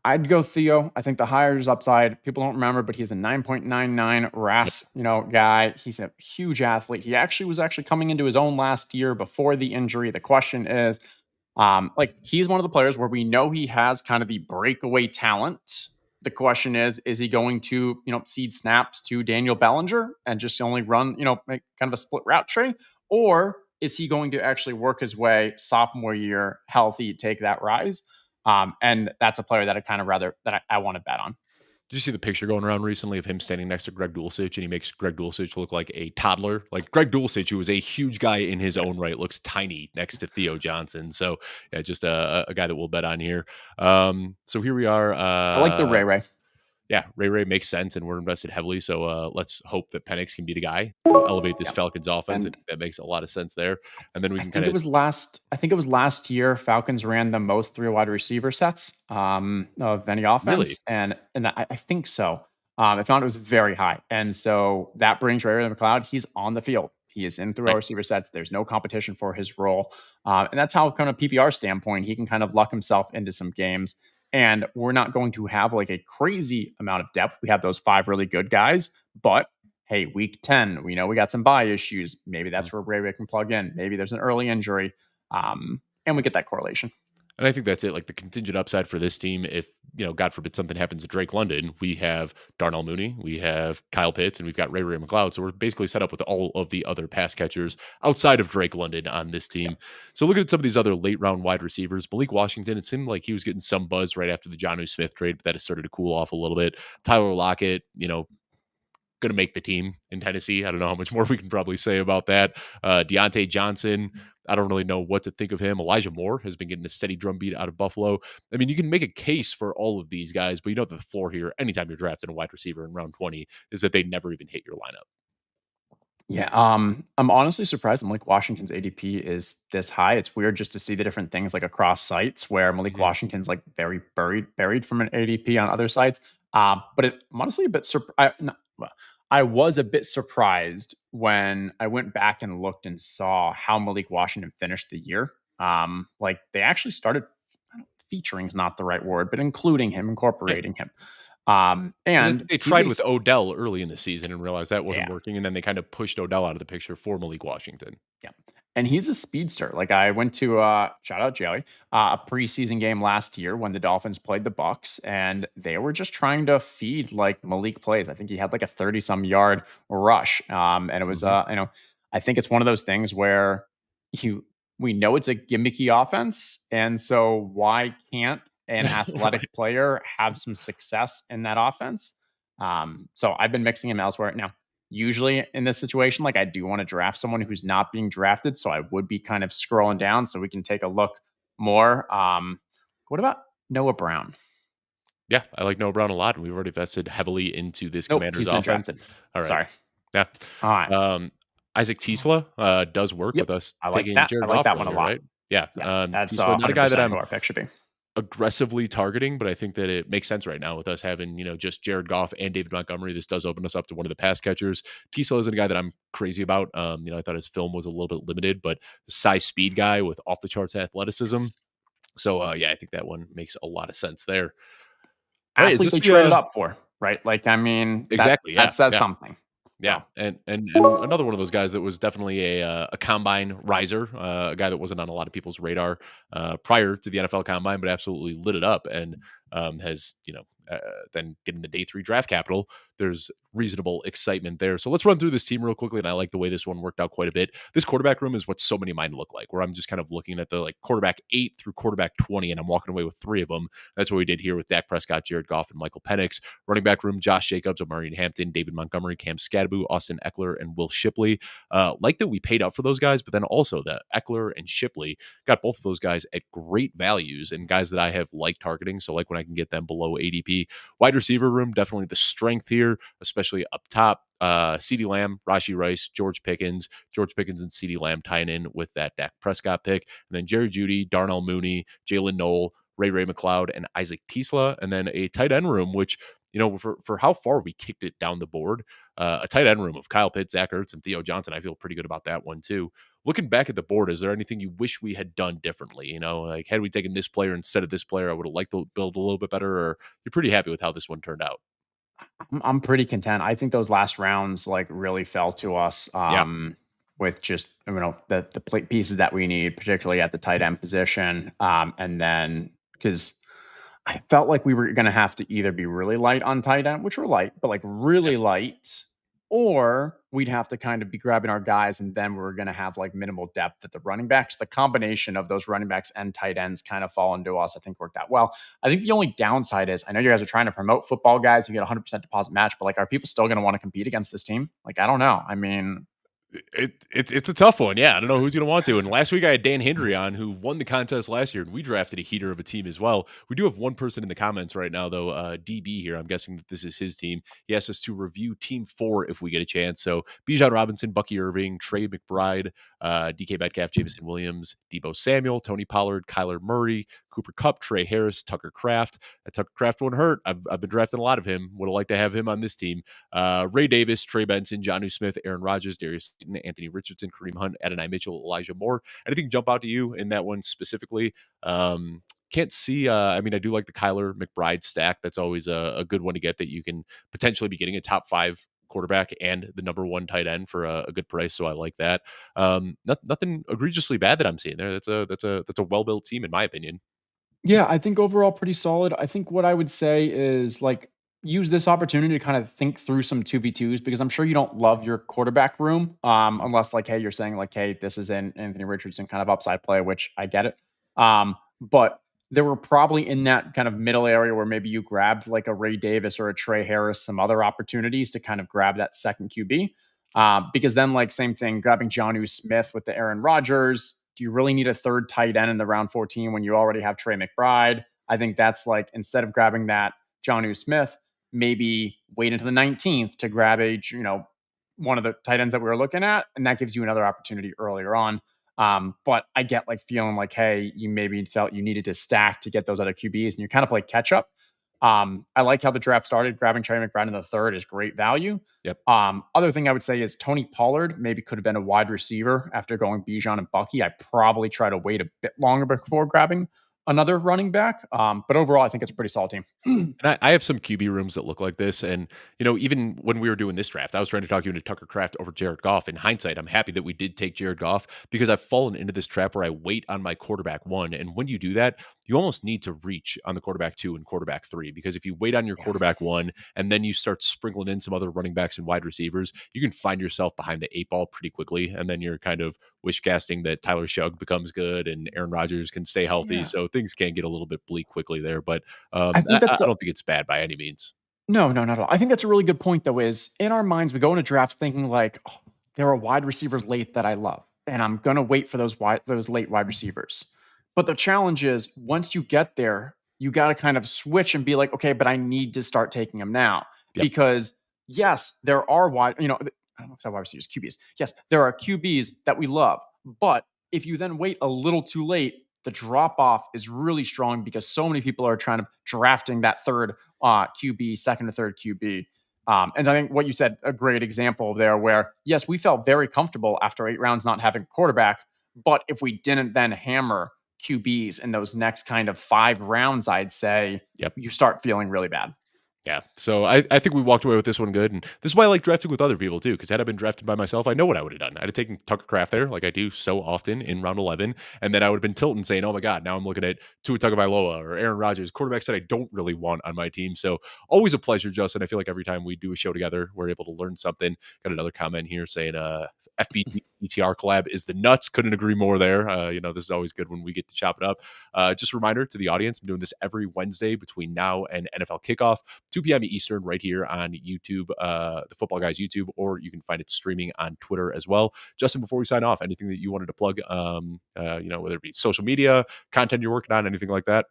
I'd go Theo. I think the higher is upside. People don't remember, but he's a 9.99 Yep. RAS, guy. He's a huge athlete. He actually was actually coming into his own last year before the injury. The question is, like he's one of the players where we know he has kind of the breakaway talent. The question is he going to, cede snaps to Daniel Bellinger and just only run, make kind of a split route tree? Or is he going to actually work his way sophomore year healthy, take that rise? And that's a player that I kind of rather that I want to bet on. Did you see the picture going around recently of him standing next to Greg Dulcich, and he makes Greg Dulcich look like a toddler? Like Greg Dulcich, who was a huge guy in his Yeah. own right, looks tiny next to Theo Johnson. So yeah, just a guy that we'll bet on here. So here we are. I like the Ray Ray. Yeah, Ray makes sense, and we're invested heavily. So let's hope that Penix can be the guy to elevate this Yeah. Falcons offense. I And think that makes a lot of sense there. And then we I can think kind it of was last. I think it was last year. Falcons ran the most three wide receiver sets of any really offense, and I think so. If not, it was very high, and so that brings Ray Ray McLeod. He's on the field. He is in three wide right. receiver sets. There's no competition for his role, and that's how, kind of PPR standpoint, he can kind of luck himself into some games. And we're not going to have like a crazy amount of depth. We have those five really good guys, but hey, week 10, we know we got some buy issues. Maybe Mhm. that's where Ray can plug in. Maybe there's an early injury. And we get that correlation. And I think that's it. Like the contingent upside for this team, if God forbid something happens to Drake London, we have Darnell Mooney, we have Kyle Pitts, and we've got Ray McLeod. So we're basically set up with all of the other pass catchers outside of Drake London on this Yeah. team. So looking at some of these other late round wide receivers, Malik Washington, it seemed like he was getting some buzz right after the Jonnu Smith trade, but that has started to cool off a little bit. Tyler Lockett, going to make the team in Tennessee. I don't know how much more we can probably say about that. Deontay Johnson, I don't really know what to think of him. Elijah Moore has been getting a steady drumbeat out of Buffalo. I mean, you can make a case for all of these guys, but the floor here, anytime you're drafting a wide receiver in round 20, is that they never even hit your lineup. Yeah, I'm honestly surprised Malik Washington's ADP is this high. It's weird just to see the different things like across sites where Malik Mhm. Washington's like very buried from an ADP on other sites. I'm honestly a bit I was a bit surprised when I went back and looked and saw how Malik Washington finished the year. Like they actually started featuring is not the right word, but including him, Yeah. incorporating him. Because I And think they he's tried with Odell early in the season and realized that wasn't yeah. working. And then they kind of pushed Odell out of the picture for Malik Washington. Yeah. And he's a speedster. Like I went to shout out Joey, a preseason game last year when the Dolphins played the Bucks and they were just trying to feed like Malik plays. I think he had like a 30 some yard rush. And it was Mhm. I think it's one of those things where you we know it's a gimmicky offense. And so why can't an Right. athletic player have some success in that offense? So I've been mixing him elsewhere. Now usually in this situation, like I do want to draft someone who's not being drafted. So I would be kind of scrolling down so we can take a look more. What about Noah Brown? Yeah, I like Noah Brown a lot, and we've already invested heavily into this Nope, Commanders he's been offense. drafted. All right. Sorry. Yeah. All right. Um, Isaac Tisla, does work Yep. with us I like taking that. I Jared like Goff that one a earlier, lot. right? Yeah. Yeah. That's Tisla, not a guy that 100% who I'm our pick should be. aggressively targeting, but I think that it makes sense right now with us having, just Jared Goff and David Montgomery. This does open us up to one of the pass catchers. Tisla isn't a guy that I'm crazy about. I thought his film was a little bit limited, but size speed guy with off the charts athleticism. Yes. So yeah, I think that one makes a lot of sense there. All right, is Athlete this they the traded up for, right? Like, I mean, that exactly? that Yeah, says yeah. something. Yeah, So and another one of those guys that was definitely a combine riser, a guy that wasn't on a lot of people's radar prior to the NFL Combine, but absolutely lit it up and has then getting the day 3 draft capital. There's reasonable excitement there. So let's run through this team real quickly, and I like the way this one worked out quite a bit. This quarterback room is what so many mine look like, where I'm just kind of looking at the like quarterback 8 through quarterback 20, and I'm walking away with 3 of them. That's what we did here with Dak Prescott, Jared Goff, and Michael Penix. Running back room, Josh Jacobs, Omari Hampton, David Montgomery, Cam Scadaboo, Austin Eckler, and Will Shipley. Like that we paid up for those guys, but then also that Eckler and Shipley got both of those guys at great values and guys that I have liked targeting. So like when I can get them below ADP. Wide receiver room, definitely the strength here, especially up top. CeeDee Lamb, Rashi Rice, George Pickens and CeeDee Lamb tying in with that Dak Prescott pick. And then Jerry Jeudy, Darnell Mooney, Jalen Noel, Ray McLeod, and Isaac Tisla. And then a tight end room, which for how far we kicked it down the board, a tight end room of Kyle Pitts, Zach Ertz, and Theo Johnson, I feel pretty good about that one too. Looking back at the board, is there anything you wish we had done differently? Like had we taken this player instead of this player, I would have liked to build a little bit better, or you're pretty happy with how this one turned out? I'm pretty content. I think those last rounds like really fell to us Yeah. with just the pieces that we need, particularly at the tight end position. And then because I felt like we were going to have to either be really light on tight end, which we're light, but like Yeah. really light, or we'd have to kind of be grabbing our guys, and then we're going to have like minimal depth at the running backs. The combination of those running backs and tight ends kind of fall into us. I think worked out well. I think the only downside is I know you guys are trying to promote football guys. You get 100% deposit match, but like, are people still going to want to compete against this team? Like, I don't know. I mean, It's a tough one. Yeah, I don't know who's going to want to. And last week I had Dan Hindery on, who won the contest last year, and we drafted a heater of a team as well. We do have one person in the comments right now, though. DB here. I'm guessing that this is his team. He asked us to review Team 4 if we get a chance. So Bijan Robinson, Bucky Irving, Trey McBride, DK Metcalf, Jameson Williams, Debo Samuel, Tony Pollard, Kyler Murray, Cooper Cup, Trey Harris, Tucker Kraft. Tucker Kraft won't hurt. I've been drafting a lot of him. Would have liked to have him on this team. Ray Davis, Trey Benson, Jonnu Smith, Aaron Rodgers, Darius Slayton, Anthony Richardson, Kareem Hunt, Adonai Mitchell, Elijah Moore. Anything jump out to you in that one specifically? Can't see. I mean, I do like the Kyler McBride stack. That's always a good one to get, that you can potentially be getting a top 5 quarterback and the number 1 tight end for a good price. So I like that. Nothing egregiously bad that I'm seeing there. That's a well built team in my opinion. yeah, I think overall pretty solid. I think what I would say is like use this opportunity to kind of think through some 2v2s because I'm sure you don't love your quarterback room. Unless like, hey, you're saying like, hey, this is an Anthony Richardson kind of upside play, which I get it. But there were probably in that kind of middle area where maybe you grabbed like a Ray Davis or a Trey Harris, some other opportunities to kind of grab that second QB. Because then, like, same thing, grabbing Jonnu Smith with the Aaron Rodgers. Do you really need a third tight end in the round 14 when you already have Trey McBride? I think that's like, instead of grabbing that Jonnu Smith, maybe wait until the 19th to grab one of the tight ends that we were looking at. And that gives you another opportunity earlier on. But I get like feeling like, hey, you maybe felt you needed to stack to get those other QBs and you kind of play catch up. I like how the draft started. Grabbing Trey McBride in the third is great value. Yep. Other thing I would say is Tony Pollard maybe could have been a wide receiver after going Bijan and Bucky. I probably try to wait a bit longer before grabbing another running back. But overall, I think it's a pretty solid team. And I have some QB rooms that look like this. And, even when we were doing this draft, I was trying to talk you into Tucker Kraft over Jared Goff. In hindsight, I'm happy that we did take Jared Goff because I've fallen into this trap where I wait on my quarterback 1. And when you do that, you almost need to reach on the quarterback 2 and quarterback 3, because if you wait on your Yeah. quarterback 1 and then you start sprinkling in some other running backs and wide receivers, you can find yourself behind the 8 ball pretty quickly. And then you're kind of wish casting that Tyler Shugg becomes good and Aaron Rodgers can stay healthy. Yeah. So things can get a little bit bleak quickly there. But I think I that's don't think it's bad by any means. no, no, not at all. I think that's a really good point, though, is in our minds, we go into drafts thinking like, oh, there are wide receivers late that I love, and I'm gonna wait for those late wide receivers. But the challenge is once you get there, you got to kind of switch and be like, okay, but I need to start taking them now Yep. because yes, there are I don't know if that wide receivers, QBs. Yes, there are QBs that we love, but if you then wait a little too late, the drop off is really strong because so many people are trying to drafting that third QB, second to third QB. And I think what you said, a great example there where, yes, we felt very comfortable after 8 rounds not having a quarterback. But if we didn't then hammer QBs in those next kind of 5 rounds, I'd say Yep. you start feeling really bad. Yeah. So I think we walked away with this one good. And this is why I like drafting with other people too. Because had I been drafted by myself, I know what I would have done. I'd have taken Tucker Kraft there, like I do so often in round 11. And then I would have been tilting saying, oh my God, now I'm looking at Tua Tagovailoa or Aaron Rodgers, quarterbacks that I don't really want on my team. So always a pleasure, Justin. I feel like every time we do a show together, we're able to learn something. Got another comment here saying, FBG ETR collab is the nuts. Couldn't agree more there. This is always good when we get to chop it up. Just a reminder to the audience, I'm doing this every Wednesday between now and NFL kickoff, 2 p.m. Eastern, right here on YouTube, the Football Guys YouTube, or you can find it streaming on Twitter as well. Justin, before we sign off, anything that you wanted to plug, whether it be social media, content you're working on, anything like that?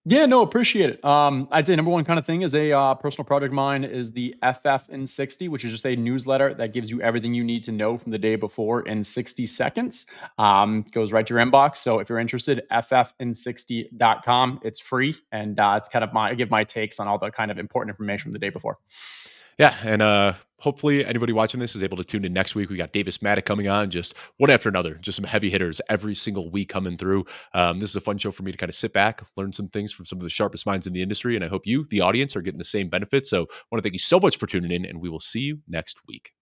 Yeah, no, appreciate it. I'd say number one kind of thing is a personal project of mine is the FFN60, which is just a newsletter that gives you everything you need to know from the day before in 60 seconds. Goes right to your inbox. So if you're interested, ffn60.com. It's free, and it's kind of I give my takes on all the kind of important information from the day before. Yeah, and hopefully anybody watching this is able to tune in next week. We got Davis Maddock coming on, just one after another, just some heavy hitters every single week coming through. This is a fun show for me to kind of sit back, learn some things from some of the sharpest minds in the industry, and I hope you, the audience, are getting the same benefits. So I want to thank you so much for tuning in, and we will see you next week.